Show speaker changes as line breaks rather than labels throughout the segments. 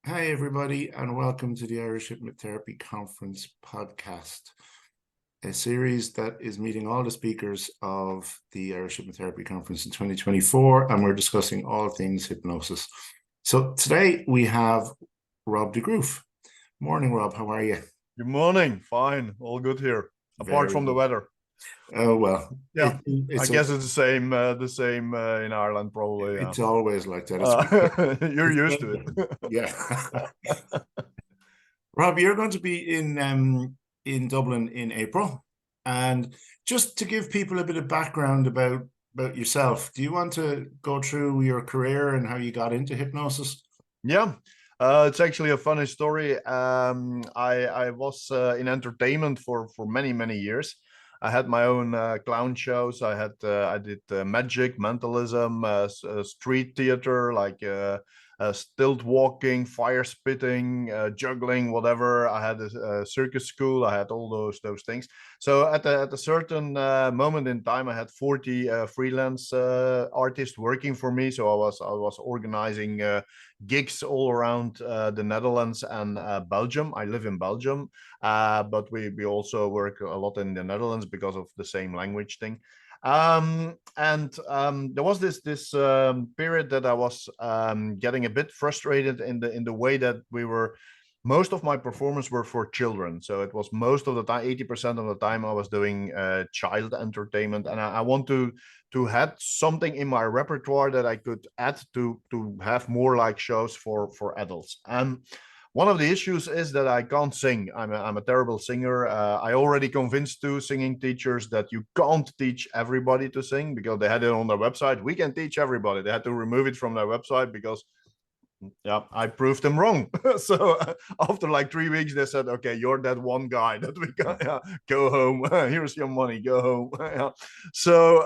Hi, everybody, and welcome to the Irish Hypnotherapy Conference Podcast, a series that is meeting all the speakers of the Irish Hypnotherapy Conference in 2024, and we're discussing all things hypnosis. So today we have Rob De Groof. Morning, Rob. How are you?
Good morning. Fine. All good here. Apart
Very
from the
good.
weather.
Oh, well,
Yeah. I
it's
guess it's the same in Ireland, probably. Yeah.
it's always like that.
You're used to
It's
it.
yeah. Rob, you're going to be in Dublin in April, and just to give people a bit of background about yourself, do you want to go through your career and how you got into hypnosis?
Yeah. It's actually a funny story. I was in entertainment for many years. I had my own clown shows. I did magic, mentalism, street theater, like stilt walking, fire spitting, juggling, whatever. I had a circus school. I had all those things. So at a certain moment in time, I had 40 freelance artists working for me. So I was organizing gigs all around the Netherlands and Belgium. I live in Belgium, but we also work a lot in the Netherlands because of the same language thing. And there was this period that I was getting a bit frustrated in the way that we were. Most of my performance were for children, so it was most of the time, 80% of the time, I was doing child entertainment, and I want to have something in my repertoire that I could add to have more like shows for adults. And one of the issues is that I can't sing. I'm a terrible singer. I already convinced two singing teachers that you can't teach everybody to sing because they had it on their website. We can teach everybody. They had to remove it from their website because yeah, I proved them wrong. So after like 3 weeks, they said, "Okay, you're that one guy that we can go home. Here's your money. Go home." Yeah. So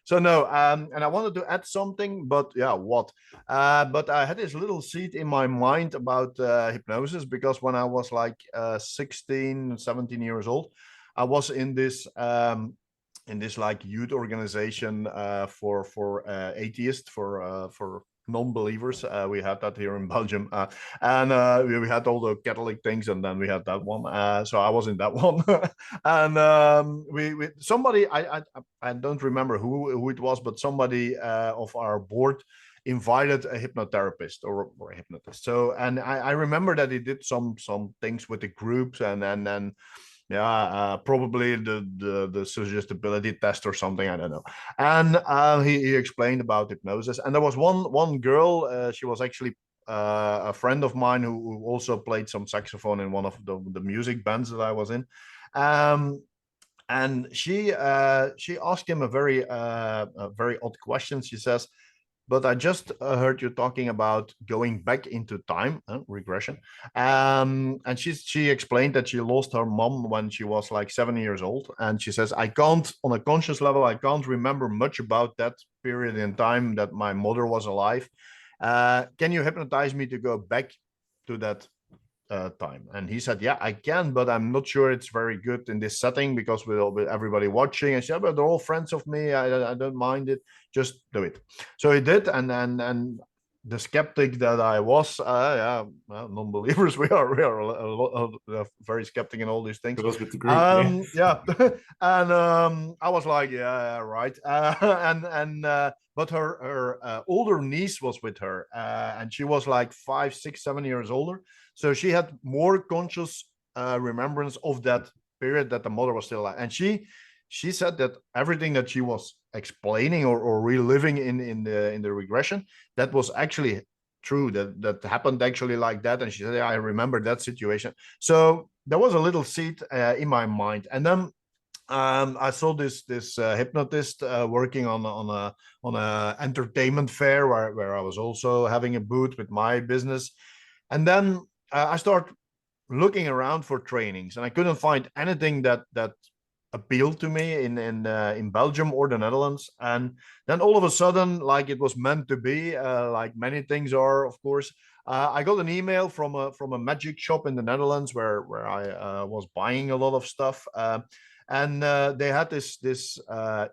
no, and I wanted to add something, but yeah, what? But I had this little seed in my mind about hypnosis because when I was like 16, 17 years old, I was in this like youth organization for atheists for non-believers. We had that here in Belgium, and we had all the Catholic things, and then we had that one. So I was in that one, and we somebody I don't remember who it was, but somebody of our board invited a hypnotherapist or a hypnotist. So and I remember that he did some things with the groups and yeah, probably the suggestibility test or something. I don't know. And he explained about hypnosis. And there was one girl. She was actually a friend of mine who also played some saxophone in one of the music bands that I was in. Um, and she asked him a very odd question. She says, but I just heard you talking about going back into time, regression. And she explained that she lost her mom when she was like 7 years old. And she says, I can't, on a conscious level, I can't remember much about that period in time that my mother was alive. Can you hypnotize me to go back to that time? And he said, yeah, I can, but I'm not sure it's very good in this setting because with everybody watching. And she said, but they're all friends of me. I don't mind it. Just do it. So he did. And the skeptic that I was, yeah, well, non-believers, we are very skeptic in all these things.
Goes with the group, yeah.
Yeah. And I was like, yeah, right. But her older niece was with her, and she was like 5, 6, 7 years older. So she had more conscious remembrance of that period that the mother was still alive. And she said that everything that she was explaining or reliving in the regression, that was actually true. That happened actually like that. And she said, yeah, I remember that situation. So there was a little seed in my mind. And then I saw this hypnotist working on a entertainment fair where I was also having a booth with my business, and then I started looking around for trainings, and I couldn't find anything that appealed to me in Belgium or the Netherlands. And then all of a sudden, like it was meant to be, like many things are, of course. I got an email from a magic shop in the Netherlands where I was buying a lot of stuff. And they had this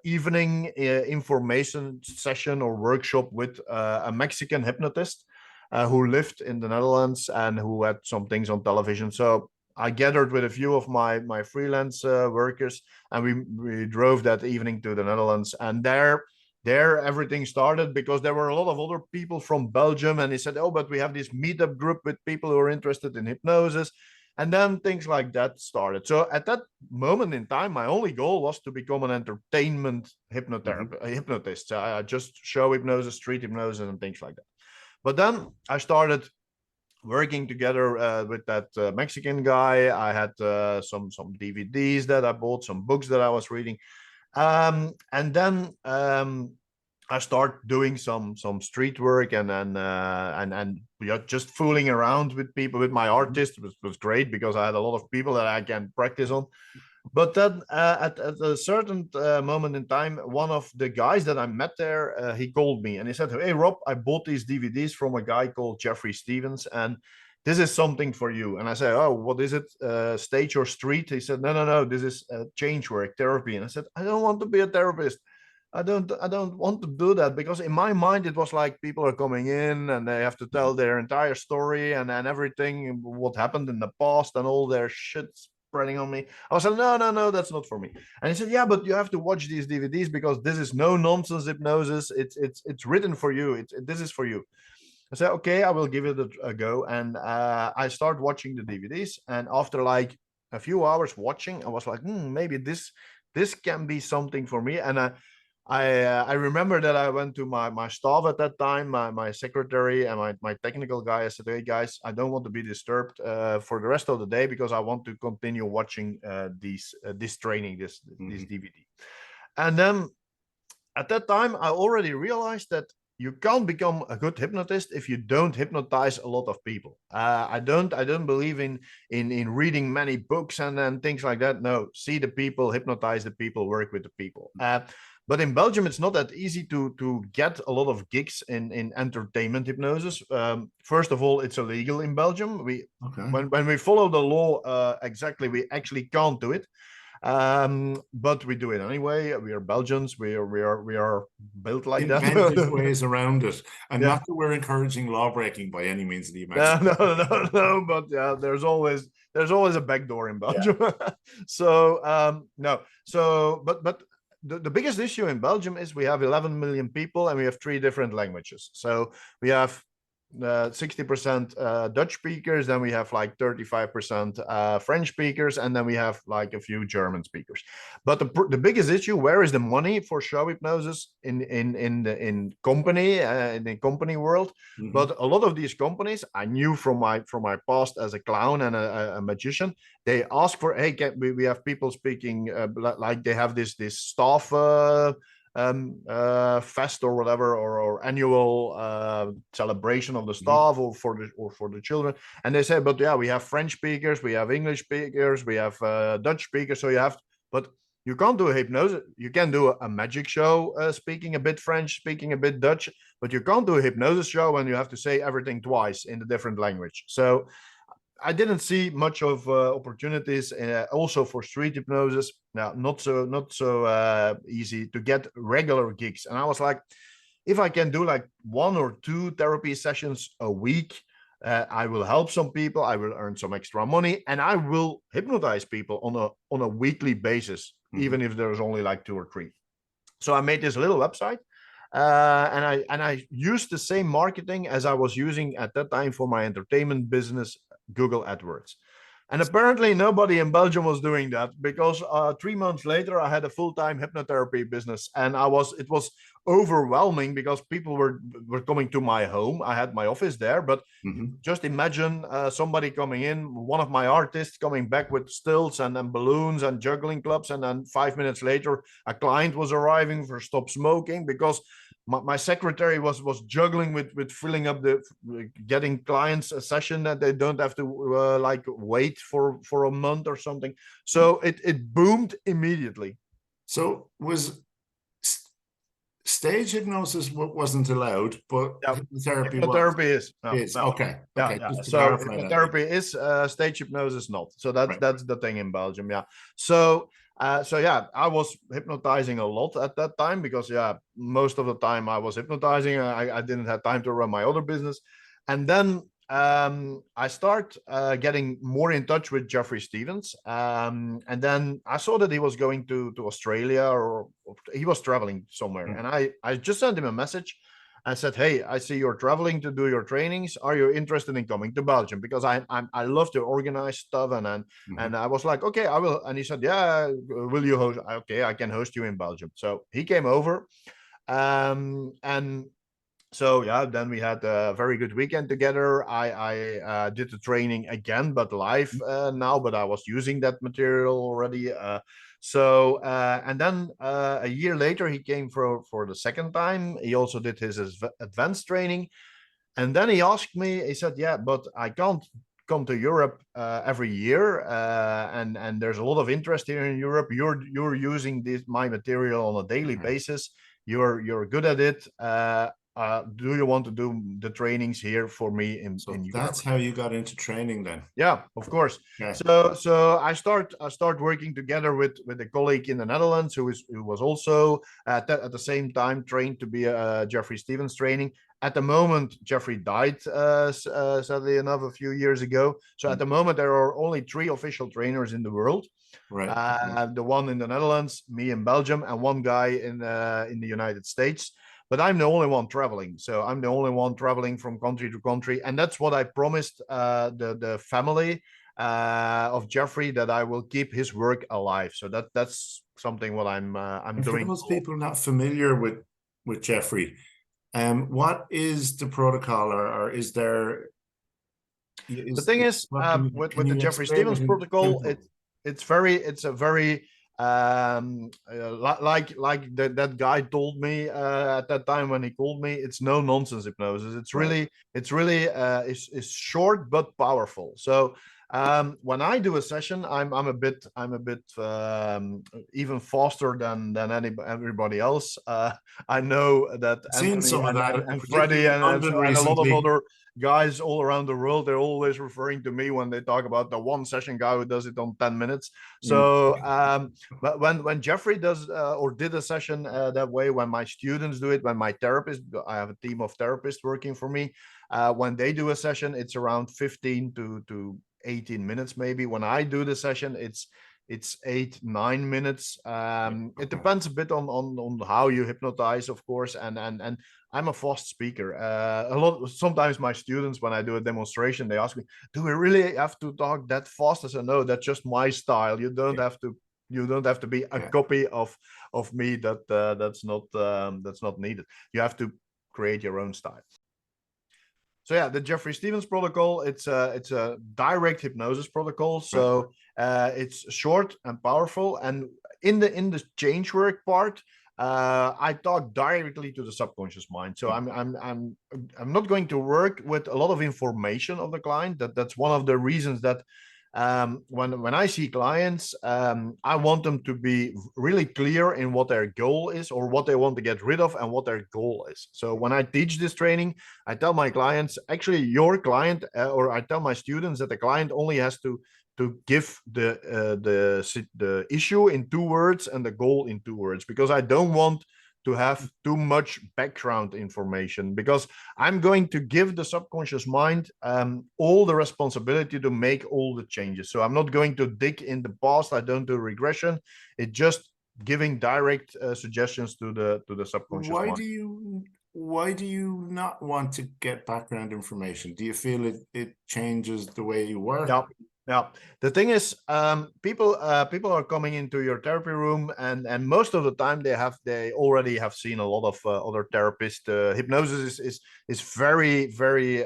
evening information session or workshop with a Mexican hypnotist. who lived in the Netherlands and who had some things on television. So I gathered with a few of my freelance workers, and we drove that evening to the Netherlands. And there everything started, because there were a lot of other people from Belgium, and he said, oh, but we have this meetup group with people who are interested in hypnosis. And then things like that started. So at that moment in time, my only goal was to become an entertainment hypnotist. I just show hypnosis, street hypnosis, and things like that. But then I started working together with that Mexican guy. I had some DVDs that I bought, some books that I was reading. And then I start doing some street work, and just fooling around with people, with my artists was great, because I had a lot of people that I can practice on. But then at a certain moment in time, one of the guys that I met there, he called me and he said, hey, Rob, I bought these DVDs from a guy called Jeffrey Stevens, and this is something for you. And I said, oh, what is it? Stage or street? He said, no, this is change work, therapy. And I said, I don't want to be a therapist. I don't want to do that, because in my mind, it was like people are coming in and they have to tell their entire story and everything, what happened in the past and all their shit spreading on me. I was like, no, that's not for me. And he said, yeah, but you have to watch these DVDs, because this is no nonsense hypnosis. It's written for you. This is for you. I said, okay, I will give it a go. And I start watching the DVDs. And after like a few hours watching, I was like, maybe this can be something for me. And I remember that I went to my staff at that time, my secretary and my technical guy. I said, hey guys, I don't want to be disturbed for the rest of the day, because I want to continue watching this training, this DVD. And then at that time, I already realized that you can't become a good hypnotist if you don't hypnotize a lot of people. I don't believe in reading many books and things like that. No, see the people, hypnotize the people, work with the people. But in Belgium, it's not that easy to get a lot of gigs in entertainment hypnosis. First of all, it's illegal in Belgium. When we follow the law exactly, we actually can't do it. But we do it anyway. We are Belgians. We are built like that.
Inventive ways around it, and not that we're encouraging law breaking by any means of the imagination.
No. But yeah, there's always a backdoor in Belgium. Yeah. So no. So but the biggest issue in Belgium is we have 11 million people and we have 3 different languages. So we have 60% Dutch speakers, then we have like 35% French speakers, and then we have like a few German speakers. But the biggest issue, where is the money for show hypnosis in the company world? But a lot of these companies, I knew from my past as a clown and a magician, they ask for, hey, we have people speaking like they have this staff fest or whatever, or annual celebration of the staff or for the children, and they say, but yeah, we have French speakers, we have English speakers, we have Dutch speakers, so you have, but you can't do a hypnosis. You can do a magic show speaking a bit French, speaking a bit Dutch, but you can't do a hypnosis show when you have to say everything twice in a different language. So I didn't see much of opportunities also for street hypnosis. Now, not so easy to get regular gigs. And I was like, if I can do like 1 or 2 therapy sessions a week, I will help some people. I will earn some extra money, and I will hypnotize people on a weekly basis, even if there's only like 2 or 3. So I made this little website. And I used the same marketing as I was using at that time for my entertainment business, Google AdWords. And apparently nobody in Belgium was doing that, because 3 months later I had a full-time hypnotherapy business, and it was overwhelming because people were coming to my home. I had my office there, but just imagine somebody coming in, one of my artists coming back with stilts and then balloons and juggling clubs, and then 5 minutes later a client was arriving for stop smoking, because my secretary was juggling with filling up getting clients a session that they don't have to like wait for a month or something. So it boomed immediately.
So was stage hypnosis wasn't allowed, but hypnotherapy
is.
Okay.
Yeah. So hypnotherapy is, stage hypnosis not. So that's the thing in Belgium. Yeah. So yeah, I was hypnotizing a lot at that time, because most of the time I was hypnotizing. I didn't have time to run my other business. And then I start getting more in touch with Jeffrey Stevens. And then I saw that he was going to Australia, or he was traveling somewhere. And I just sent him a message. I said, hey, I see you're traveling to do your trainings. Are you interested in coming to Belgium? Because I love to organize stuff. And I was like, okay, I will. And he said, yeah, will you host? Okay, I can host you in Belgium. So he came over. And so yeah, then we had a very good weekend together. I did the training again, but live now. But I was using that material already. And then a year later, he came for the second time. He also did his advanced training, and then he asked me. He said, "Yeah, but I can't come to Europe every year, and there's a lot of interest here in Europe. You're using my material on a daily basis. You're good at it. Do you want to do the trainings here for me in Europe?"
That's how you got into training then.
Yeah, of course.
Yeah.
So I start working together with a colleague in the Netherlands who was also at the same time trained to be a Jeffrey Stevens training. At the moment, Jeffrey died, sadly enough, a few years ago. So at the moment, there are only 3 official trainers in the world.
Right.
The one in the Netherlands, me in Belgium, and one guy in the United States. But I'm the only one traveling. So I'm the only one traveling from country to country. And that's what I promised the family of Jeffrey, that I will keep his work alive. So that's something what I'm doing.
For those people not familiar with Jeffrey, what is the protocol, or is there?
The thing is, with the Jeffrey Stevens protocol, it's a very like that guy told me at that time when he called me, it's no nonsense hypnosis. It's really it's short but powerful. So when I do a session, I'm a bit even faster than everybody else. I know that Anthony and Freddie and a lot of other guys all around the world, they're always referring to me when they talk about the one session guy who does it on 10 minutes. So but when Jeffrey does or did a session that way, when my students do it, when my therapist, I have a team of therapists working for me, when they do a session, it's around 15 to 18 minutes maybe. When I do the session, it's 8-9 minutes. It depends a bit on how you hypnotize, of course, and I'm a fast speaker. Sometimes my students, when I do a demonstration, they ask me, do we really have to talk that fast? I say, no, that's just my style. You don't have to be a copy of me. That's not needed. You have to create your own style. So yeah, the Jeffrey Stevens protocol, it's a direct hypnosis protocol. So it's short and powerful. And in the change work part, I talk directly to the subconscious mind. So I'm not going to work with a lot of information of the client. That's one of the reasons that when I see clients, I want them to be really clear in what their goal is, or what they want to get rid of, and what their goal is. So when I teach this training, I tell my clients, actually your client, or I tell my students that the client only has to give the issue in 2 words and the goal in 2 words, because I don't want to have too much background information, because I'm going to give the subconscious mind all the responsibility to make all the changes. So I'm not going to dig in the past. I don't do regression. It's just giving direct suggestions to the subconscious mind.
Why do you not want to get background information? Do you feel it changes the way you work?
Yeah. The thing is, people are coming into your therapy room, and most of the time they already have seen a lot of other therapists. Hypnosis is very, very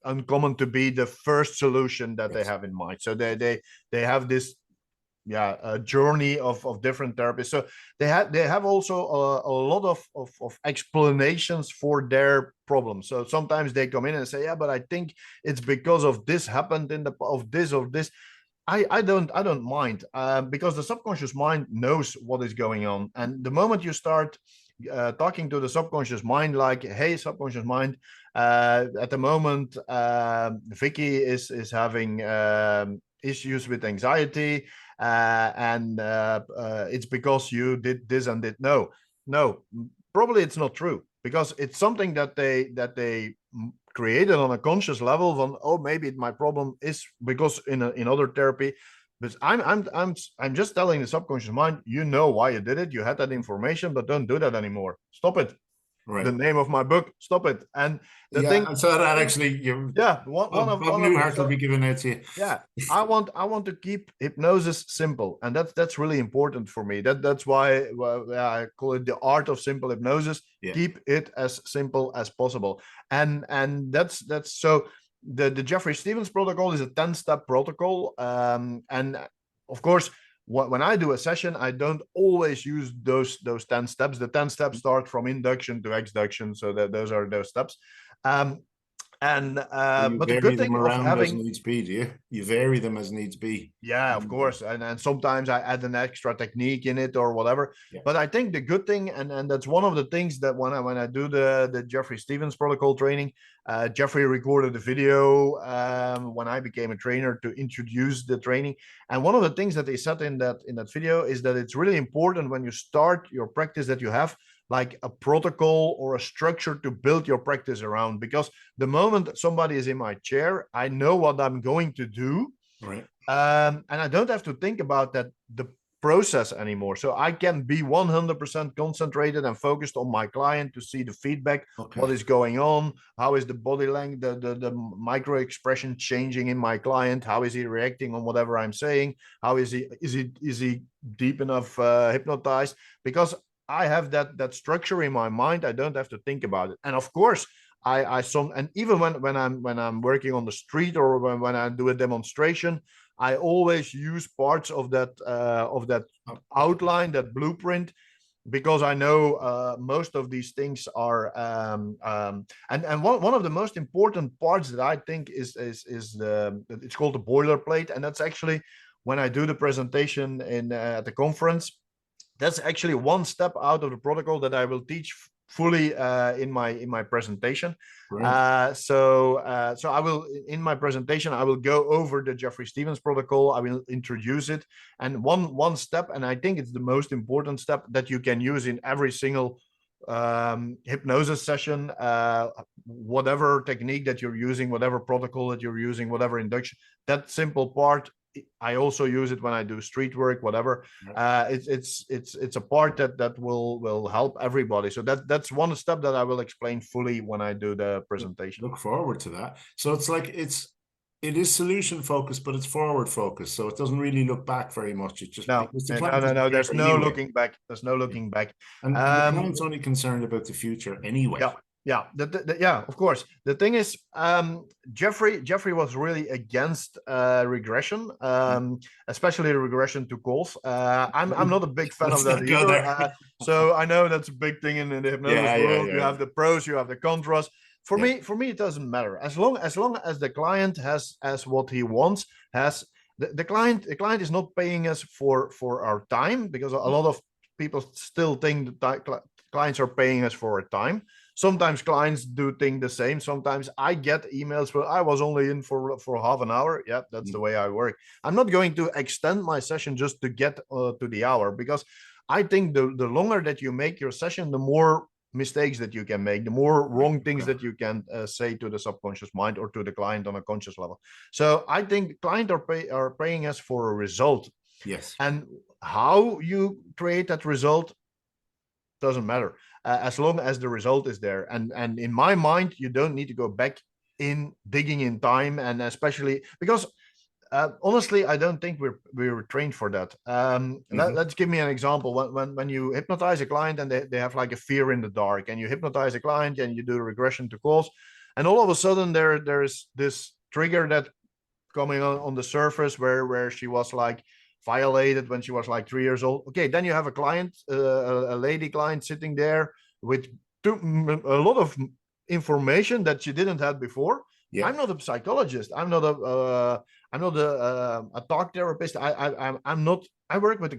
uncommon to be the first solution that they have in mind. So they have this a journey of different therapists. So they have also a lot of explanations for their problems. So sometimes they come in and say, yeah, but I think it's because of this happened of this. I don't mind, because the subconscious mind knows what is going on. And the moment you start talking to the subconscious mind, like, hey, subconscious mind, at the moment, Vicky is having issues with anxiety, and it's because you did this and that. No, probably it's not true, because it's something that they created on a conscious level von, oh, maybe my problem is because in other therapy, but I'm just telling the subconscious mind, you know why you did it, you had that information, but don't do that anymore. Stop it.
Right.
The name of my book, stop it. And the
yeah,
thing,
and so that actually,
one of
new heart
so,
will be given out to you.
Yeah, I want to keep hypnosis simple, and that's really important for me. That's why I call it the art of simple hypnosis.
Yeah.
Keep it as simple as possible, and that's so. The Jeffrey Stevens protocol is a 10-step protocol, and of course, when I do a session, I don't always use those 10 steps. The 10 steps start from induction to exduction, so that those are those steps. But the good thing of having
as needs be, do you? You vary them as needs be.
Yeah, of course. And sometimes I add an extra technique in it or whatever.
Yeah.
But I think the good thing, and that's one of the things that when I do the Jeffrey Stevens protocol training, Jeffrey recorded a video when I became a trainer to introduce the training. And one of the things that they said in that video is that it's really important when you start your practice that you have like a protocol or a structure to build your practice around, because the moment somebody is in my chair, I know what I'm going to do.
Right.
And I don't have to think about the process anymore. So I can be 100% concentrated and focused on my client to see the feedback, what is going on, how is the body language, the micro expression changing in my client, how is he reacting on whatever I'm saying, how is he deep enough hypnotized, because I have that structure in my mind. I don't have to think about it. And of course, and even when I'm working on the street or when I do a demonstration, I always use parts of that outline, that blueprint, because I know most of these things are and one of the most important parts that I think is it's called the boilerplate, and that's actually when I do the presentation at the conference. That's actually one step out of the protocol that I will teach fully in my presentation. So I will, in my presentation, I will go over the Jeffrey Stevens protocol. I will introduce it, and one step, and I think it's the most important step that you can use in every single hypnosis session, whatever technique that you're using, whatever protocol that you're using, whatever induction, that simple part, I also use it when I do street work, whatever. It's a part that will help everybody. So that's one step that I will explain fully when I do the presentation.
Look forward to that. So it's like it is solution focused, but it's forward focused. So it doesn't really look back very much. It just
no. There's no looking back. There's no looking back.
And the client's only concerned about the future anyway.
Yeah, yeah, of course. The thing is, Jeffrey was really against regression, especially regression to calls. I'm not a big fan of that either. So I know that's a big thing in the hypnosis world. You have the pros, you have the contras. For me, it doesn't matter as long as the client has what he wants. The client is not paying us for our time, because a lot of people still think that clients are paying us for our time. Sometimes clients do think the same. Sometimes I get emails where I was only in for half an hour. Yeah, that's the way I work. I'm not going to extend my session just to get to the hour, because I think the longer that you make your session, the more mistakes that you can make, the more wrong things that you can say to the subconscious mind or to the client on a conscious level. So I think clients are paying us for a result.
Yes.
And how you create that result doesn't matter, as long as the result is there. And in my mind, you don't need to go back in digging in time, and especially because honestly, I don't think we were trained for that. Let's give me an example. When you hypnotize a client and they have like a fear in the dark, and you hypnotize a client and you do regression to cause, and all of a sudden there's this trigger that coming on the surface where she was like violated when she was like 3 years old. Okay, then you have a client, a lady client sitting there with a lot of information that she didn't have before. I'm not a psychologist. I'm not a talk therapist. I'm not. I work with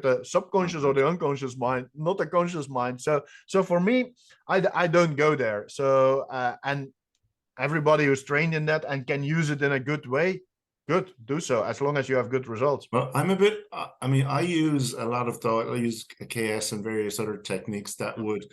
the subconscious or the unconscious mind, not the conscious mind. So for me, I don't go there. So and everybody who's trained in that and can use it in a good way, good, do so, as long as you have good results.
Well, I'm a bit, I mean, I use a lot of thought. I use KS and various other techniques that would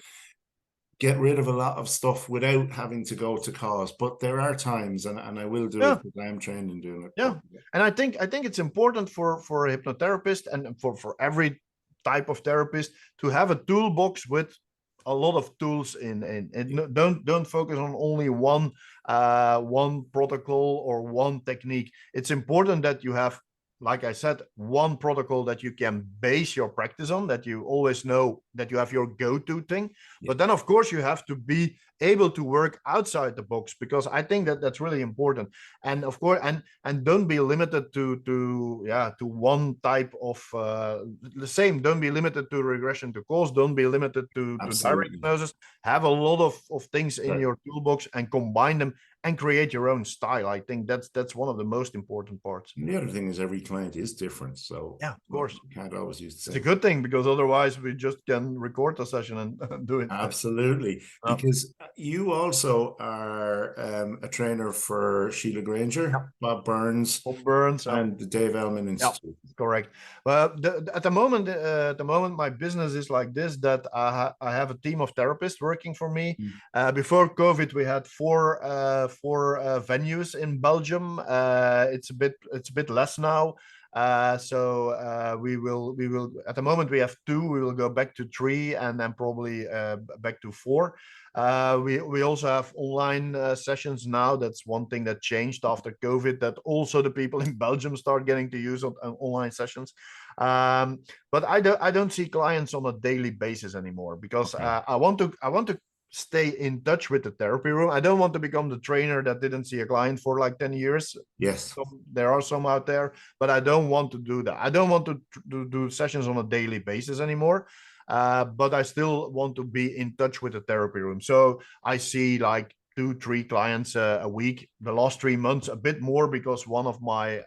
get rid of a lot of stuff without having to go to cause. But there are times, and I will do it because I am trained in doing it.
Yeah. And I think it's important for a hypnotherapist and for every type of therapist to have a toolbox with a lot of tools in. And don't focus on only one protocol or one technique. It's important that you have, like I said, one protocol that you can base your practice on, that you always know that you have your go-to thing. Yeah. But then, of course, you have to be able to work outside the box, because I think that that's really important. And of course, and don't be limited to one type of the same. Don't be limited to regression to cause. Don't be limited to direct hypnosis. Have a lot of things in your toolbox and combine them and create your own style. I think that's one of the most important parts.
And the other thing is every client is different. So
yeah, of course,
you can't always use the same.
It's a good thing, because otherwise we just can record a session and do it.
Absolutely. Because you also are a trainer for Sheila Granger, Bob Burns, and the Dave Ellman Institute.
Correct. Well, at the moment, my business is like this, that I have a team of therapists working for me. Before COVID, we had four venues in Belgium. It's a bit less now. So we will at the moment we have 2. We will go back to 3, and then probably back to 4. We also have online sessions now. That's one thing that changed after COVID, that also the people in Belgium start getting to use online sessions. But I don't see clients on a daily basis anymore, because I want to stay in touch with the therapy room. I don't want to become the trainer that didn't see a client for like 10 years.
Yes.
So there are some out there, but I don't want to do that. I don't want to do sessions on a daily basis anymore. But I still want to be in touch with the therapy room. So I see like 2-3 clients a week. The last 3 months, a bit more, because one of my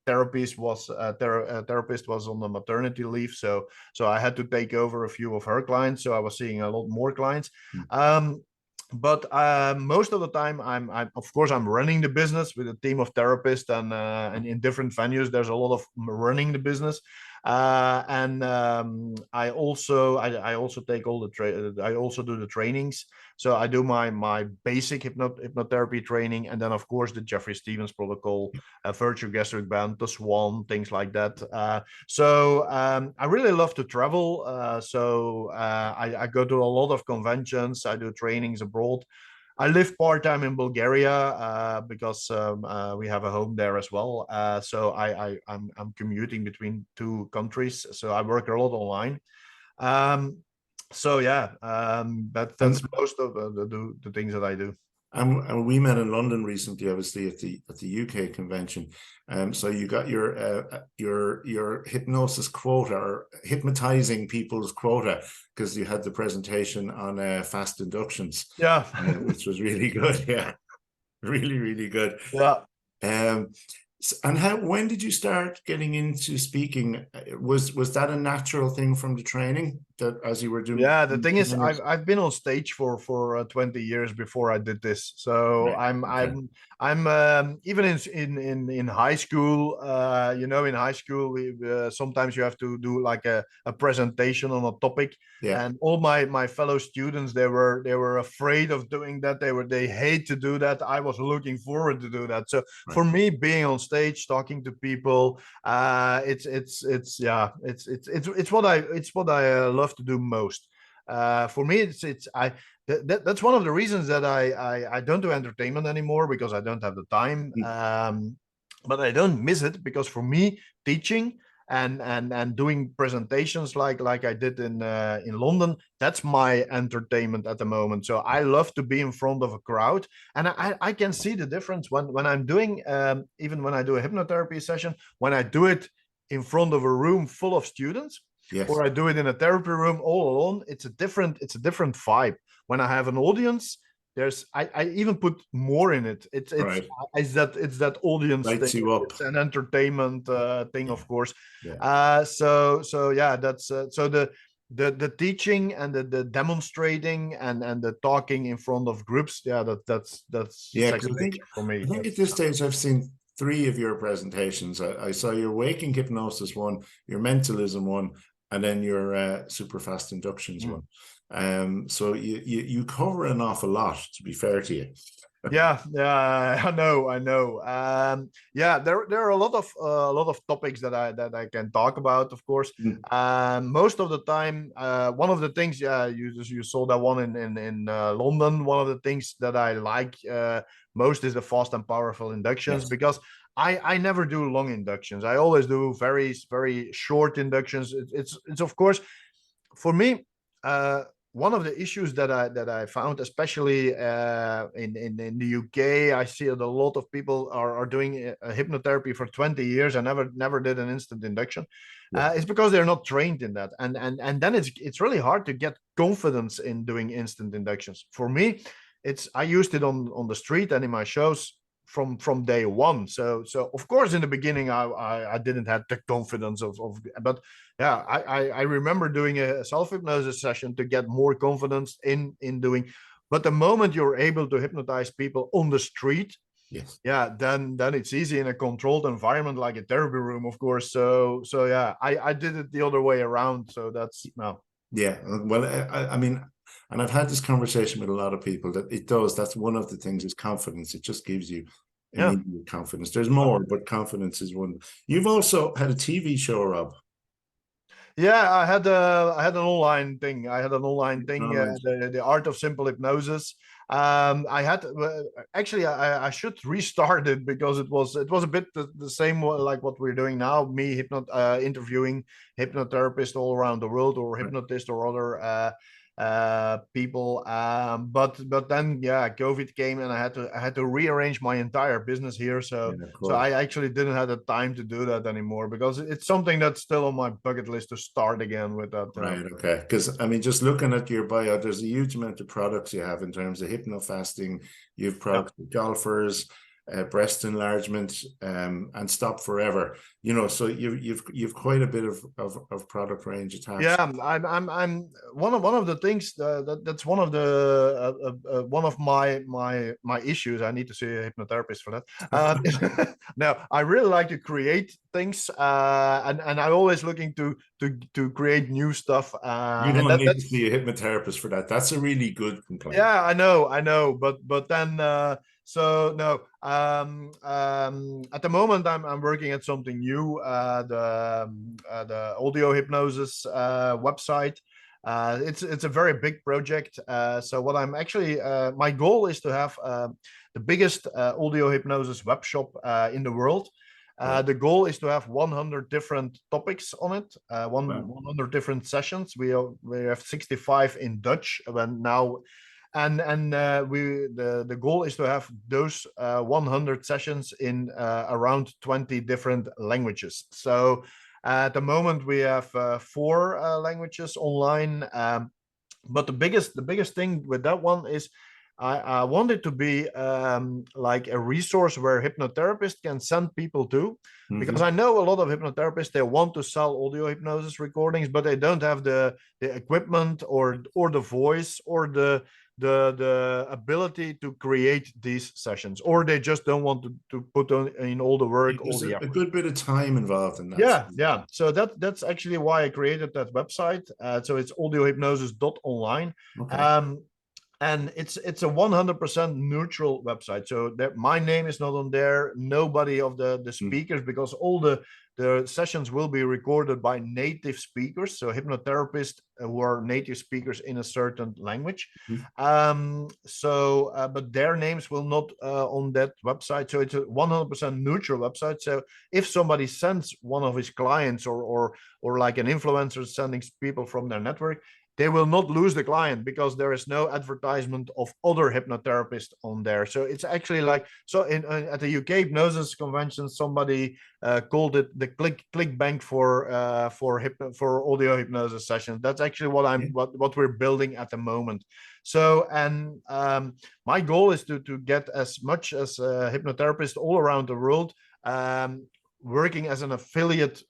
therapist was on the maternity leave, so I had to take over a few of her clients. So I was seeing a lot more clients. But most of the time, I'm running the business with a team of therapists, and in different venues, there's a lot of running the business. I also take all I also do the trainings. So I do my basic hypnotherapy training, and then of course the Jeffrey Stevens protocol, virtual gastric band, the Swan, things like that. So I really love to travel. I go to a lot of conventions. I do trainings abroad. I live part-time in Bulgaria because we have a home there as well. So I'm commuting between 2 countries. So I work a lot online. So yeah, that's most of the things that I do.
And we met in London recently, obviously at the UK convention. So you got your hypnosis quota, or hypnotizing people's quota, because you had the presentation on fast inductions.
Yeah,
which was really good. Yeah, really, really good.
Yeah.
And when did you start getting into speaking? Was that a natural thing from the training, that as you were doing?
Yeah, the thing is, I've been on stage for 20 years before I did this. So right. I'm even in high school. In high school, we sometimes you have to do like a presentation on a topic. Yeah. And all my fellow students, they were afraid of doing that. They hate to do that. I was looking forward to do that. So for me, being on stage, talking to people, it's what I love to do most. For me, that's one of the reasons that I don't do entertainment anymore, because I don't have the time. But I don't miss it, because for me, teaching and doing presentations like I did in London, that's my entertainment at the moment. So I love to be in front of a crowd, and I can see the difference when I'm doing even when I do a hypnotherapy session, when I do it in front of a room full of students. Yes. Or I do it in a therapy room all alone. It's a different vibe. When I have an audience, I even put more in it. It's that audience
lights
thing.
You up.
It's an entertainment thing, of course.
Yeah.
So yeah, that's so the teaching and the demonstrating and the talking in front of groups. Yeah, that's
I think for me. I think at this stage I've seen 3 of your presentations. I saw your waking hypnosis one, your mentalism one, and then your super fast inductions one. So you cover an awful lot, to be fair to you.
Yeah, I know. Yeah, there are a lot of topics that I can talk about, of course.
Mm.
Most of the time, one of the things, yeah, you saw that one in London. One of the things that I like most is the fast and powerful inductions,
Yes.
because I never do long inductions. I always do very short inductions. It's of course, for me, one of the issues that I found, especially in the UK, I see that a lot of people are doing hypnotherapy for 20 years and never did an instant induction.
Yeah.
It's because they're not trained in that, and then it's really hard to get confidence in doing instant inductions. For me, I used it on the street and in my shows from day one. So of course in the beginning I didn't have the confidence of but yeah, I remember doing a self-hypnosis session to get more confidence in doing. But the moment you're able to hypnotize people on the street,
Yes.
yeah, then it's easy in a controlled environment like a therapy room, of course. So yeah, I did it the other way around. So that's no.
Yeah. Well, I mean, and I've had this conversation with a lot of people that that's one of the things is confidence. It just gives you
Yeah.
immediate confidence. There's more, but confidence is one. You've also had a TV show, Rob.
Yeah, I had an online thing. I had an online thing,
Online.
the art of simple hypnosis. I had actually I should restart it because it was a bit the same like what we're doing now. Me interviewing hypnotherapists all around the world, or hypnotists or other people. But then yeah, COVID came and I had to rearrange my entire business here. So
Yeah,
I actually didn't have the time to do that anymore, because it's something that's still on my bucket list to start again with that.
Right. Okay. Because I mean, just looking at your bio, there's a huge amount of products you have in terms of hypnofasting. You've products for golfers, breast enlargement, and Stop Forever. So you've quite a bit of product range attached.
Yeah, I'm one of the things that's one of the one of my issues. I need to see a hypnotherapist for that. Now I really like to create things, and I'm always looking to create new stuff.
You
And
don't need to
that's
see a hypnotherapist for that. That's a really good complaint.
yeah, I know, but then so no, at the moment I'm working at something new, the audio hypnosis website. It's a very big project. So what I'm actually my goal is to have the biggest audio hypnosis web shop in the world. The goal is to have 100 different topics on it, 100 different sessions. We have 65 in Dutch when now, and the goal is to have those 100 sessions in around 20 different languages. So at the moment we have 4 languages online, but the biggest thing with that one is I want it to be like a resource where hypnotherapists can send people to, because I know a lot of hypnotherapists, they want to sell audio hypnosis recordings, but they don't have the equipment or the voice or the ability to create these sessions, or they just don't want to put in all the work.
There's
all the
a good bit of time involved in that.
Yeah. So that's actually why I created that website. So it's audiohypnosis.online.
Okay.
And it's a 100% neutral website, so that my name is not on there, nobody of the speakers, because all the sessions will be recorded by native speakers, so hypnotherapists who are native speakers in a certain language. But their names will not on that website, so it's a 100% neutral website. So if somebody sends one of his clients, or like an influencer sending people from their network, they will not lose the client, because there is no advertisement of other hypnotherapists on there. So it's actually like, so at the UK hypnosis convention, somebody called it the click bank for audio hypnosis sessions. That's actually what we're building at the moment. So, and my goal is to get as much as hypnotherapists all around the world working as an affiliate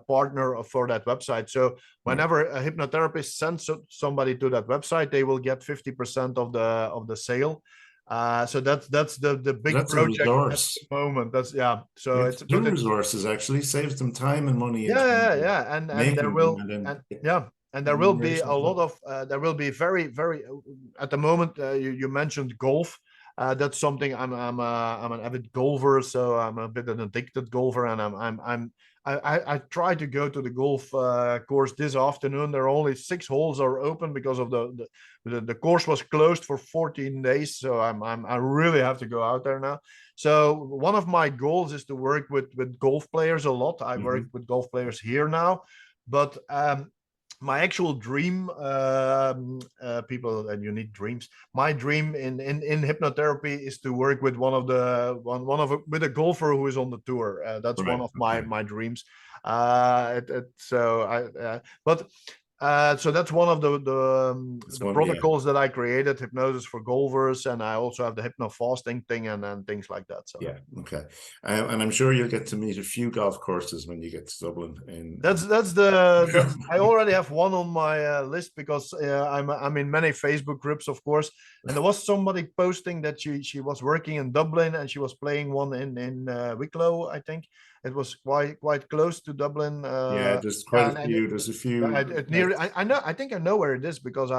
partner for that website. So whenever a hypnotherapist sends somebody to that website, they will get 50% of the sale. So that's the big project at the moment. That's So it's
human resources actually saves them time and money.
Yeah, and there will, and and there will be a lot of there will be very at the moment. You mentioned golf. That's something I'm an avid golfer, so I'm a bit an addicted golfer, and I try to go to the golf course this afternoon. There are only 6 holes are open because of the course was closed for 14 days, so I really have to go out there now. So one of my goals is to work with golf players a lot. I work with golf players here now, but my actual dream, people, and you need dreams. My dream in hypnotherapy is to work with with a golfer who is on the tour. That's one of my dreams. So that's one of the protocols that I created, hypnosis for golfers, and I also have the hypno fasting thing and things like that. So
yeah, okay, and I'm sure you'll get to meet a few golf courses when you get to Dublin.
That's I already have one on my list because I'm in many Facebook groups, of course, and there was somebody posting that she was working in Dublin and she was playing one in Wicklow, I think. It was quite close to Dublin.
Yeah, there's quite a few. There's a few.
I know. I think I know where it is because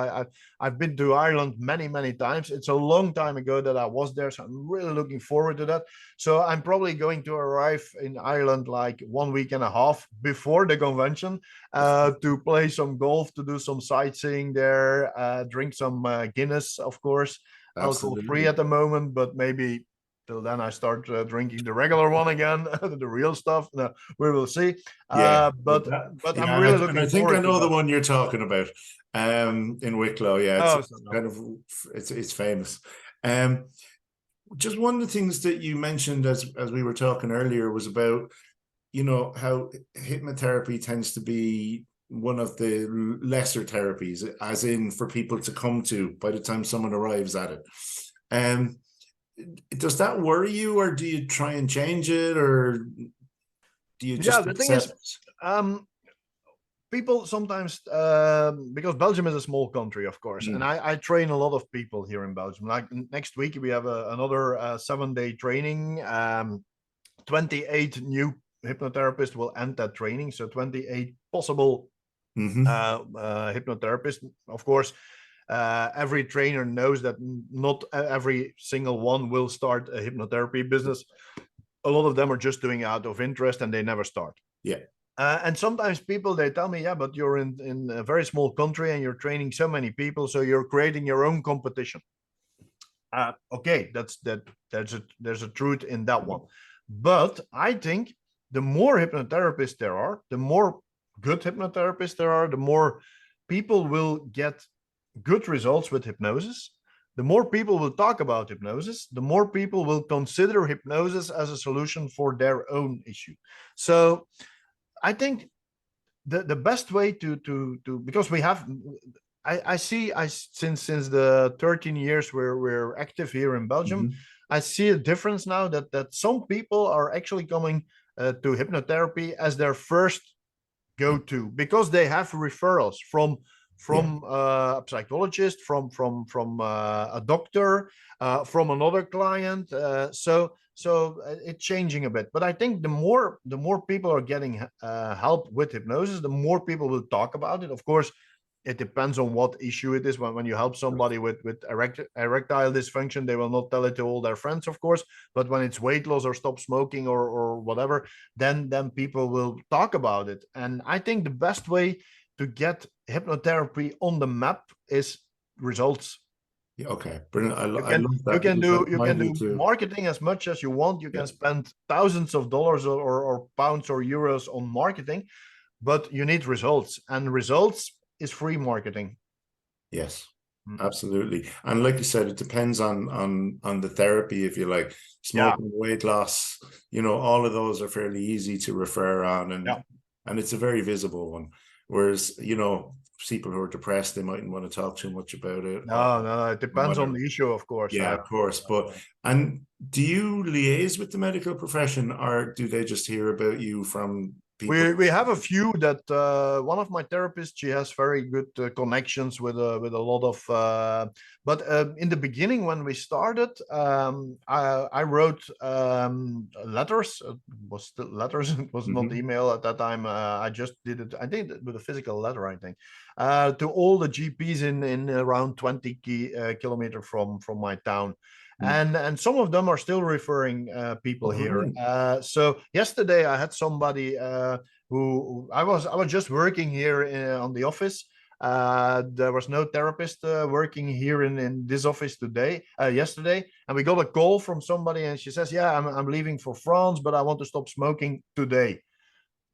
I've been to Ireland many times. It's a long time ago that I was there, so I'm really looking forward to that. So I'm probably going to arrive in Ireland like 1 week and a half before the convention to play some golf, to do some sightseeing there, drink some Guinness, of course. Alcohol free at the moment, but maybe till then I start drinking the regular one again, the real stuff. No, we will see.
Yeah,
but I'm really looking.
And I think I know the one you're talking about. In Wicklow, yeah, it's famous. Just one of the things that you mentioned as we were talking earlier was about, how hypnotherapy tends to be one of the lesser therapies, as in for people to come to by the time someone arrives at it. Does that worry you, or do you try and change it, or do you just
the thing is, people sometimes because Belgium is a small country, of course, and I train a lot of people here in Belgium. Like next week we have another 7-day training. 28 new hypnotherapists will end that training, so 28 possible hypnotherapists, of course. Every trainer knows that not every single one will start a hypnotherapy business. A lot of them are just doing it out of interest and they never start.
Yeah.
And sometimes people, they tell me, yeah, but you're in a very small country and you're training so many people, so you're creating your own competition. Okay, there's a truth in that one. But I think the more hypnotherapists there are, the more good hypnotherapists there are, the more people will get good results with hypnosis. The more people will talk about hypnosis, the more people will consider hypnosis as a solution for their own issue. So I think the best way to because we have I see since the 13 years we're active here in Belgium, I see a difference now that some people are actually coming to hypnotherapy as their first go-to because they have referrals from a psychologist, from a doctor, from another client. So it's changing a bit. But I think the more people are getting help with hypnosis, the more people will talk about it. Of course, it depends on what issue it is. When you help somebody with erectile dysfunction, they will not tell it to all their friends, of course. But when it's weight loss or stop smoking or whatever, then people will talk about it. And I think the best way to get hypnotherapy on the map is results.
Yeah, okay, brilliant. I love that.
You can do marketing as much as you want. You can spend thousands of dollars or pounds or euros on marketing, but you need results, and results is free marketing.
Yes, absolutely. And like you said, it depends on the therapy, if you like. Smoking, weight loss, all of those are fairly easy to refer on, and it's a very visible one. Whereas, people who are depressed, they mightn't want to talk too much about it.
No, it depends on the issue, of course.
Yeah, of course. And do you liaise with the medical profession, or do they just hear about you from people?
We have a few that one of my therapists, she has very good connections with a lot of but in the beginning when we started, I wrote letters. It was still letters. It was not email at that time. I just did it, I think, with a physical letter, I think, to all the GPs in around 20 kilometers from my town. And some of them are still referring people here.
Really?
So yesterday I had somebody who I was just working here on the office. There was no therapist working here in this office yesterday, and we got a call from somebody, and she says, "Yeah, I'm leaving for France, but I want to stop smoking today."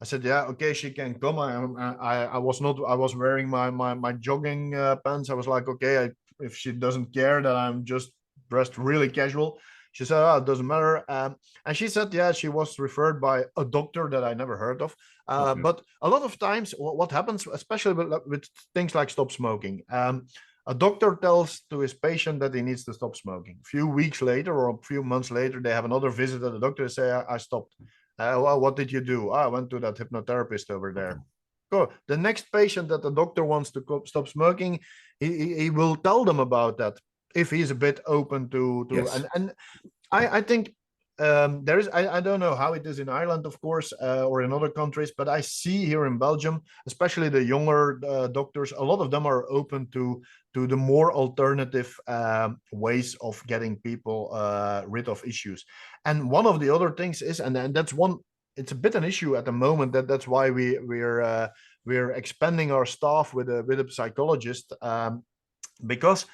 I said, "Yeah, okay, she can come." I was not. I was wearing my jogging pants. I was like, okay, if she doesn't care that I'm just dressed really casual. She said, "Oh, it doesn't matter." And she said, "Yeah, she was referred by a doctor that I never heard of."
Okay.
But a lot of times, what happens, especially with things like stop smoking, a doctor tells to his patient that he needs to stop smoking. A few weeks later or a few months later, they have another visit at the doctor and say, I stopped. Well, what did you do? I went to that hypnotherapist over there.
Okay.
Cool. The next patient that the doctor wants to stop smoking, he will tell them about that if he's a bit open to
Yes.
and I think there is I don't know how it is in Ireland, of course, or in other countries, but I see here in Belgium, especially the younger doctors, a lot of them are open to the more alternative ways of getting people rid of issues. And one of the other things is, and that's one, it's a bit an issue at the moment, that's why we're expanding our staff with a psychologist, because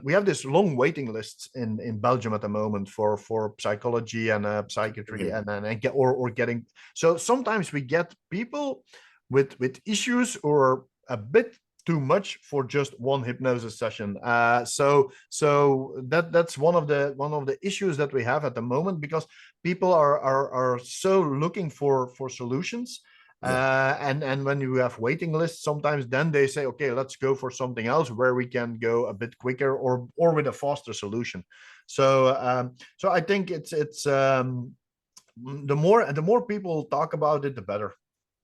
we have this long waiting lists in Belgium at the moment for psychology and psychiatry,
Yeah.
or getting. So sometimes we get people with issues or a bit too much for just one hypnosis session. So that's one of the issues that we have at the moment, because people are so looking for solutions.
Yeah.
And when you have waiting lists, sometimes then they say, okay, let's go for something else where we can go a bit quicker or with a faster solution. So I think it's the more people talk about it, the better.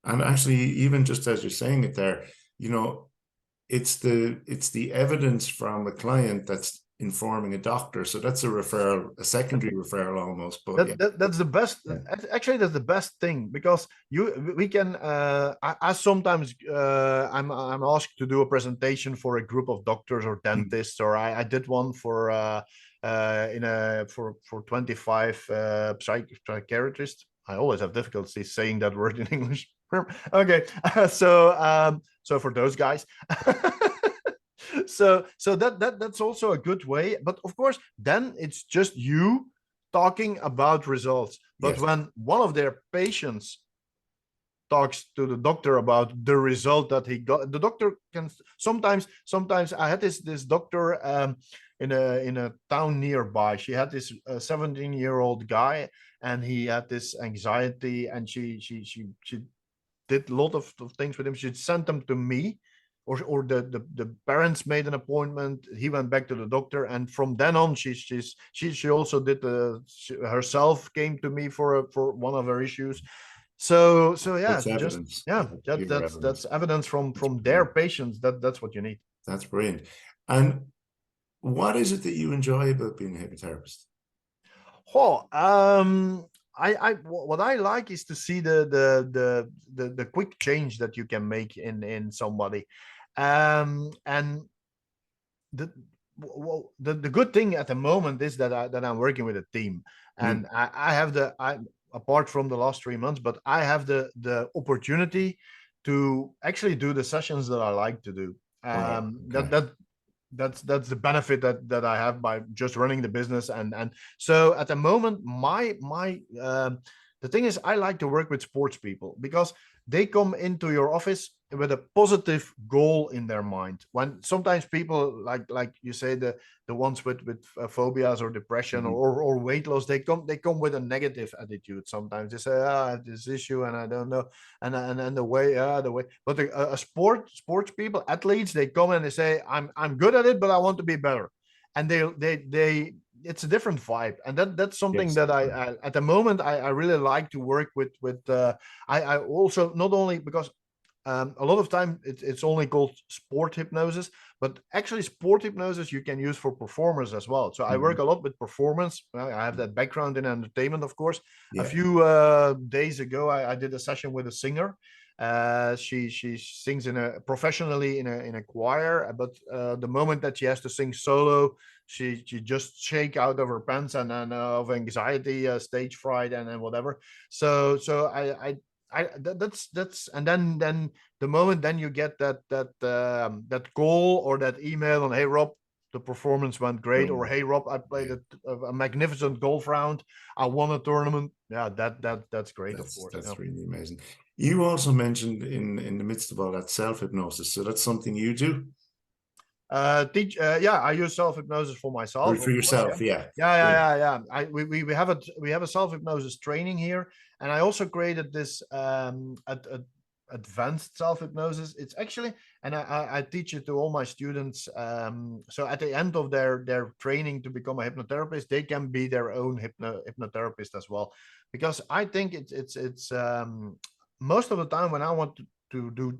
And actually, even just as you're saying it there, you know, it's the evidence from the client that's informing a doctor. So that's a referral, a secondary referral almost. But yeah.
That's the best.
Yeah.
Actually, that's the best thing, because we can. I sometimes I'm asked to do a presentation for a group of doctors or dentists, or I did one for for 25 psychiatrists. I always have difficulty saying that word in English. Okay, so for those guys. So that's also a good way, but of course then it's just you talking about results. But
Yes.
when one of their patients talks to the doctor about the result that he got, the doctor can sometimes I had this doctor in a town nearby. She had this 17-year-old guy, and he had this anxiety, and she did a lot of things with him. She sent them to me, or the parents made an appointment. He went back to the doctor, and from then on, she also did herself came to me for one of her issues. So yeah,
That's
just
evidence.
yeah,
That's
that
pure
that's
evidence.
that's evidence
That's
from their
brilliant.
patients. That's what you need.
That's brilliant. And what is it that you enjoy about being a hypnotherapist?
Oh, what I like is to see the quick change that you can make in somebody, and the the good thing at the moment is that I'm working with a team, and I have I apart from the last 3 months, but I have the opportunity to actually do the sessions that I like to do.
Wow.
That
Okay.
that's the benefit that I have by just running the business. And so at the moment, my the thing is, I like to work with sports people, because they come into your office with a positive goal in their mind. When sometimes people, like you say, the ones with phobias or depression or weight loss, they come with a negative attitude. Sometimes they say, I have this issue and I don't know, and the way. But a sports people, athletes, they come and they say, I'm good at it, but I want to be better. And it's a different vibe, and that's something
Yes.
that I at the moment I really like to work with. I also, not only because a lot of time it's only called sport hypnosis, but actually sport hypnosis you can use for performers as well. So I work a lot with performance. I have that background in entertainment, of course.
Yeah.
A few days ago, I did a session with a singer. She sings professionally in a choir, but the moment that she has to sing solo, she just shake out of her pants and of anxiety, stage fright, and whatever. So that's and then the moment then you get that call or that email on, hey Rob, the performance went great, or hey Rob, I played a magnificent golf round, I won a tournament. Yeah, that's great. Of course,
that's really amazing. You also mentioned in the midst of all that self-hypnosis, so that's something you do?
I use self-hypnosis for myself,
for yourself.
course, yeah. We have a self-hypnosis training here, and I also created this advanced self-hypnosis. It's actually, and I teach it to all my students. So at the end of their training to become a hypnotherapist, they can be their own hypnotherapist as well, because I think it's most of the time when I want to do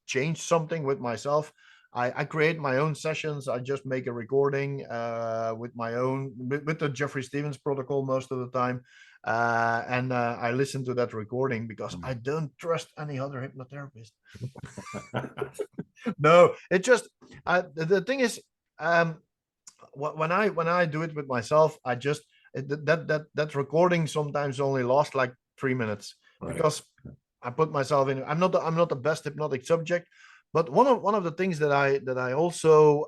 change something with myself, I create my own sessions. I just make a recording with my own, with the Jeffrey Stevens protocol most of the time. And I listen to that recording because I don't trust any other hypnotherapist. No, it just, the thing is, when I do it with myself, I just, that recording sometimes only lasts like 3 minutes, because I put myself in. I'm not the best hypnotic subject. But one of the things that I also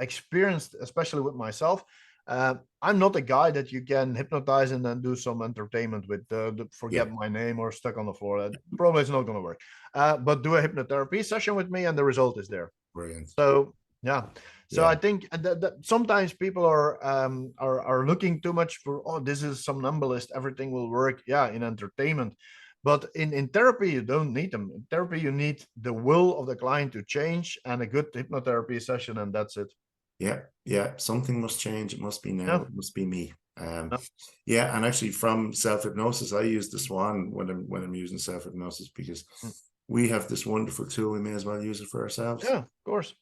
experienced, especially with myself, I'm not a guy that you can hypnotize and then do some entertainment with, forget my name or stuck on the floor. That probably is not going to work. But do a hypnotherapy session with me, and the result is there.
Brilliant.
So yeah. So I think that sometimes people are looking too much for, oh, this is somnambulist, everything will work. Yeah, in entertainment. But in therapy, you don't need them. In therapy, you need the will of the client to change and a good hypnotherapy session, and that's it.
Yeah. Something must change. It must be now.
Yeah.
It must be me. Yeah, and actually, from self-hypnosis, I use the Swan when I'm using self-hypnosis, because we have this wonderful tool. We may as well use it for ourselves.
Yeah, of course.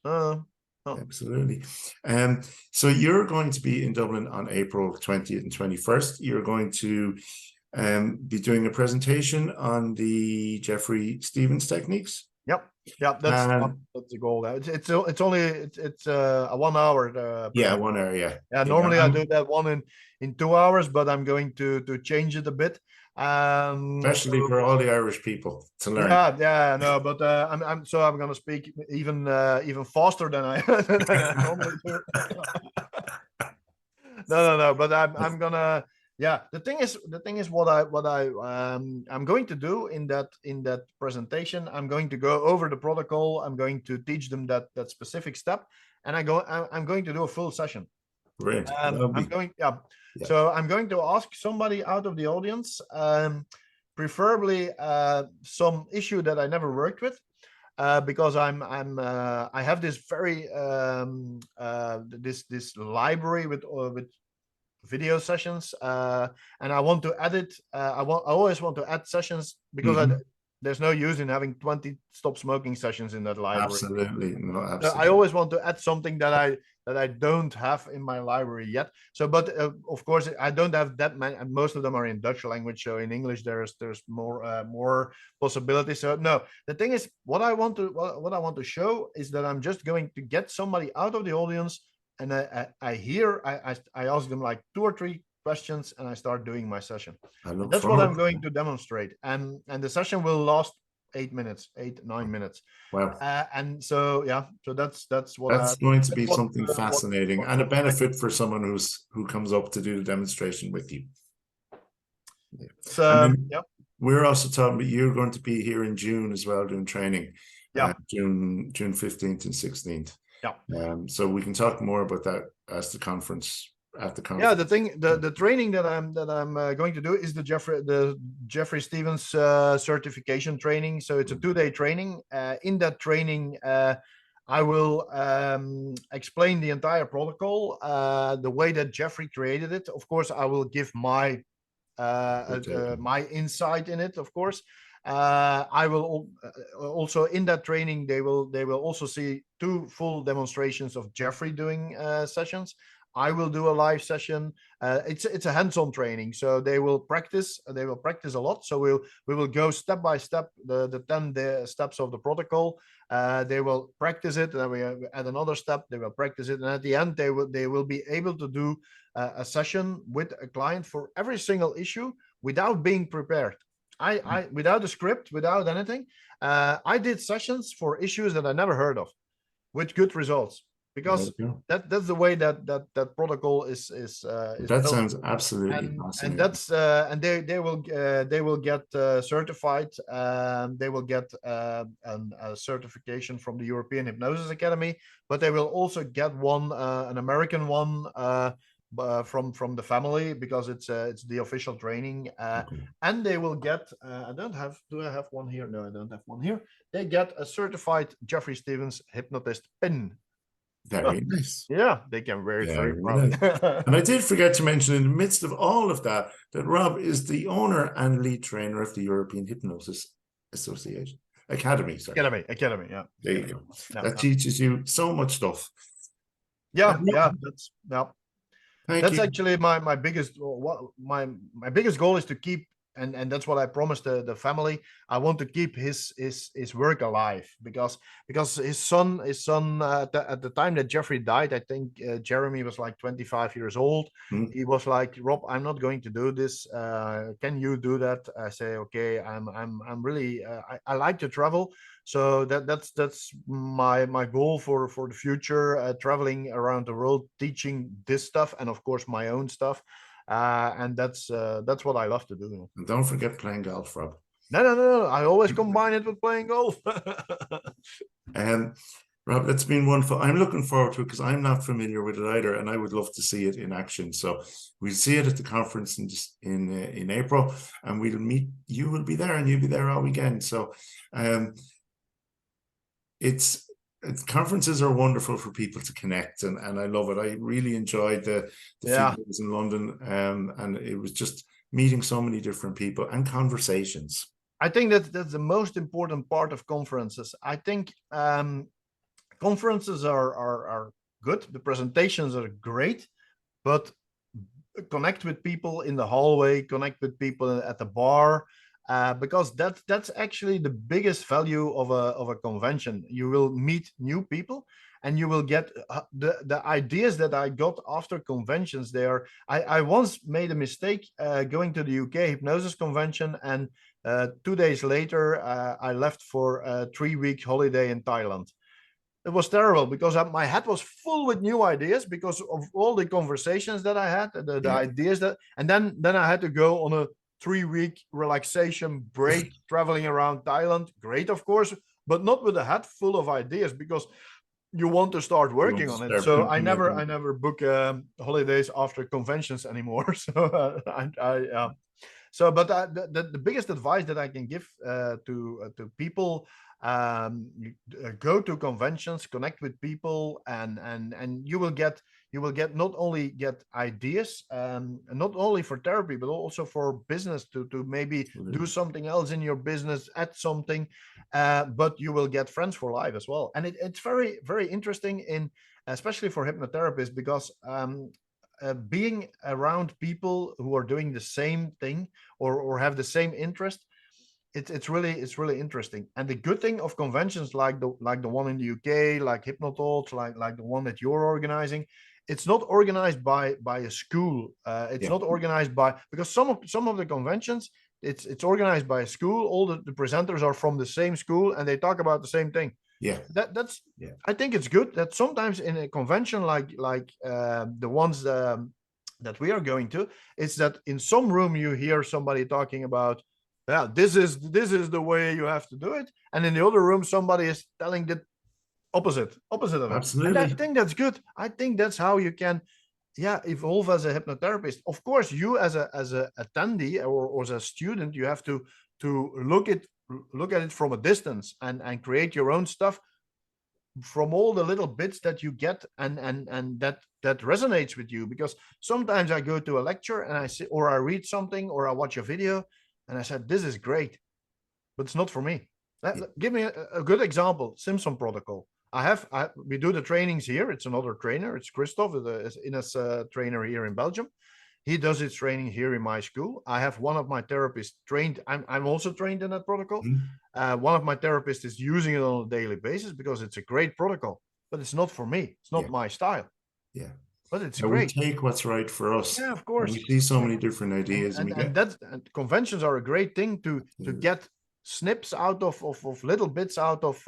Absolutely. So you're going to be in Dublin on April 20th and 21st. You're going to be doing a presentation on the Jeffrey Stevens techniques.
Yep. That's the goal. It's only a 1 hour.
1 hour.
Yeah. Normally I do that one in 2 hours, but I'm going to change it a bit.
Especially for all the Irish people to learn.
No, but I'm going to speak even faster than I normally do. No, but I'm gonna. Yeah, the thing is what I'm going to do in that presentation. I'm going to go over the protocol. I'm going to teach them that specific step, and I'm going to do a full session.
Great.
So I'm going to ask somebody out of the audience, preferably some issue that I never worked with, because I have this very this library with video sessions, and I want to add it. I always want to add sessions, because there's no use in having 20 stop smoking sessions in that library.
Absolutely.
I always want to add something that I don't have in my library yet. So, but of course, I don't have that many. Most of them are in Dutch language. So in English, there's more possibilities. So no, the thing is, what I want to show is that I'm just going to get somebody out of the audience, and I ask them like 2 or 3 questions, and I start doing my session. That's what I'm going to demonstrate, and the session will last 8 minutes, 8-9 minutes.
Wow.
And so that's what
that's going to be something fascinating, and a benefit for someone who comes up to do the demonstration with you. We're also talking about, you're going to be here in June as well doing training. June 15th and 16th. So we can talk more about that as the conference.
Yeah, the training that I'm going to do is the Jeffrey Stevens certification training. So it's a 2-day training. In that training, I will explain the entire protocol, the way that Jeffrey created it. Of course, I will give my my insight in it. Of course, I will also in that training they will also see 2 full demonstrations of Jeffrey doing sessions. I will do a live session. It's a hands-on training, so they will practice. They will practice a lot. So we will go step by step the 10 steps of the protocol. They will practice it, and then we add another step. They will practice it, and at the end they will be able to do a session with a client for every single issue without being prepared. I without a script, without anything. I did sessions for issues that I never heard of, with good results, because that's the way that protocol is
that
built.
sounds absolutely
And
fascinating.
that's and they will get certified. They will get a certification from the European Hypnosis Academy, but they will also get one, an American one, from the family, because it's the official training. And they will get I don't have, do I have one here? No, I don't have one here. They get a certified Jeffrey Stevens hypnotist pin.
Very nice.
Yeah, they can very
proud.
Nice.
And I did forget to mention, in the midst of all of that Rob is the owner and lead trainer of the European Hypnosis Association Academy. Sorry.
Academy. Yeah.
There you go. That teaches you so much stuff.
Yeah. That's
Thank you.
Actually my biggest my biggest goal is to keep, and that's what I promised the family. I want to keep his work alive, because his son at the time that Jeffrey died, I think Jeremy was like 25 years old. He was like, Rob, I'm not going to do this. Can you do that? I say, okay. I'm really I like to travel, so that's my goal for the future, traveling around the world, teaching this stuff, and of course my own stuff. And that's what I love to do.
And don't forget playing golf, Rob.
No. I always combine it with playing golf.
Rob, that's been wonderful. I'm looking forward to it, because I'm not familiar with it either, and I would love to see it in action. So we'll see it at the conference in April, and we'll meet. You will be there, and you'll be there all weekend. So conferences are wonderful for people to connect, and I love it. I really enjoyed the few days in London, and it was just meeting so many different people and conversations.
I think that's the most important part of conferences. I think conferences are good. The presentations are great, but connect with people in the hallway, connect with people at the bar. Because that's actually the biggest value of a convention. You will meet new people, and you will get the ideas that I got after conventions there. I once made a mistake going to the UK hypnosis convention, and 2 days later I left for a 3-week holiday in Thailand. It was terrible, because my head was full with new ideas because of all the conversations that I had, the ideas that, and then I had to go on a 3-week relaxation break, traveling around Thailand. Great, of course, but not with a head full of ideas, because you want to start working on it. So I never book holidays after conventions anymore. So but the biggest advice that I can give to people, go to conventions, connect with people, and you will get not only get ideas, not only for therapy, but also for business, to maybe do something else in your business, add something, but you will get friends for life as well. And it's very, very interesting, especially for hypnotherapists, because being around people who are doing the same thing, or have the same interest, it's really interesting. And the good thing of conventions like the one in the UK, like Hypnotalks, like the one that you're organizing, it's not organized by a school. It's not organized by, because some of the conventions, it's organized by a school. All the presenters are from the same school, and they talk about the same thing. That's I think it's good that sometimes in a convention like the ones that we are going to, it's that in some room you hear somebody talking about, this is the way you have to do it, and in the other room somebody is telling the opposite of it.
Absolutely.
And I think that's good. I think that's how you can evolve as a hypnotherapist. Of course, you as a attendee or as a student, you have to look at it from a distance and create your own stuff. from all the little bits that you get, and that resonates with you. Because sometimes I go to a lecture and I see, or I read something, or I watch a video, and I said, this is great, but it's not for me. Give me a good example. Simpson protocol. We do the trainings here. It's another trainer. It's Christoph, the Ines trainer here in Belgium. He does his training here in my school. I have one of my therapists trained. I'm also trained in that protocol. One of my therapists is using it on a daily basis because it's a great protocol, but it's not for me. It's not my style.
Yeah.
But it's
great. We take what's right for us.
Yeah, of course.
And we see so many different ideas.
And conventions are a great thing to get snips out of little bits out of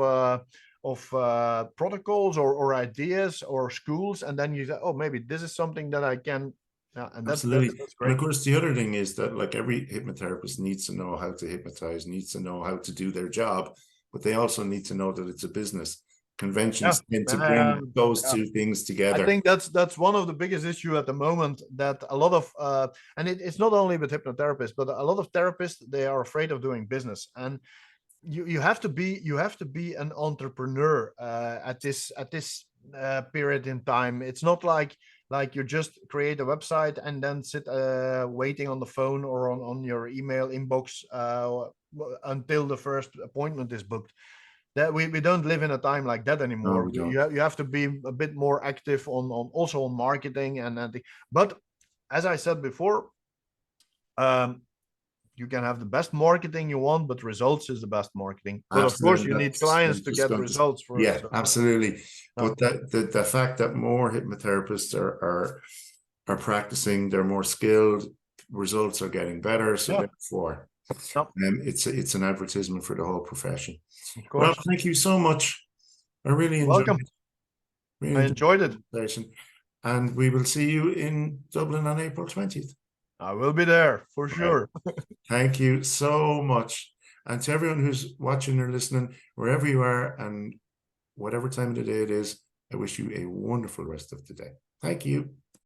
protocols or ideas or schools. And then you say, oh, maybe this is something that I can. And
absolutely.
That's great.
And of course, the other thing is that like every hypnotherapist needs to know how to hypnotize, needs to know how to do their job, but they also need to know that it's a business. Conventions tend to bring those two things together.
I think that's one of the biggest issue at the moment, that a lot of and it's not only with hypnotherapists, but a lot of therapists, they are afraid of doing business. And you have to be an entrepreneur at this period in time. It's not like you just create a website and then sit waiting on the phone or on your email inbox until the first appointment is booked. That we don't live in a time like that anymore.
No,
you have to be a bit more active on also on marketing but as I said before, you can have the best marketing you want, but results is the best marketing. But of course, you need clients to get results for.
Yeah, absolutely. But the fact that more hypnotherapists are practicing, they're more skilled, results are getting better. So therefore, it's an advertisement for the whole profession. Well, thank you so much. I really enjoyed it.
I enjoyed it.
And we will see you in Dublin on April 20th.
I will be there for sure.
Thank you so much. And to everyone who's watching or listening, wherever you are and whatever time of the day it is, I wish you a wonderful rest of the day. Thank you.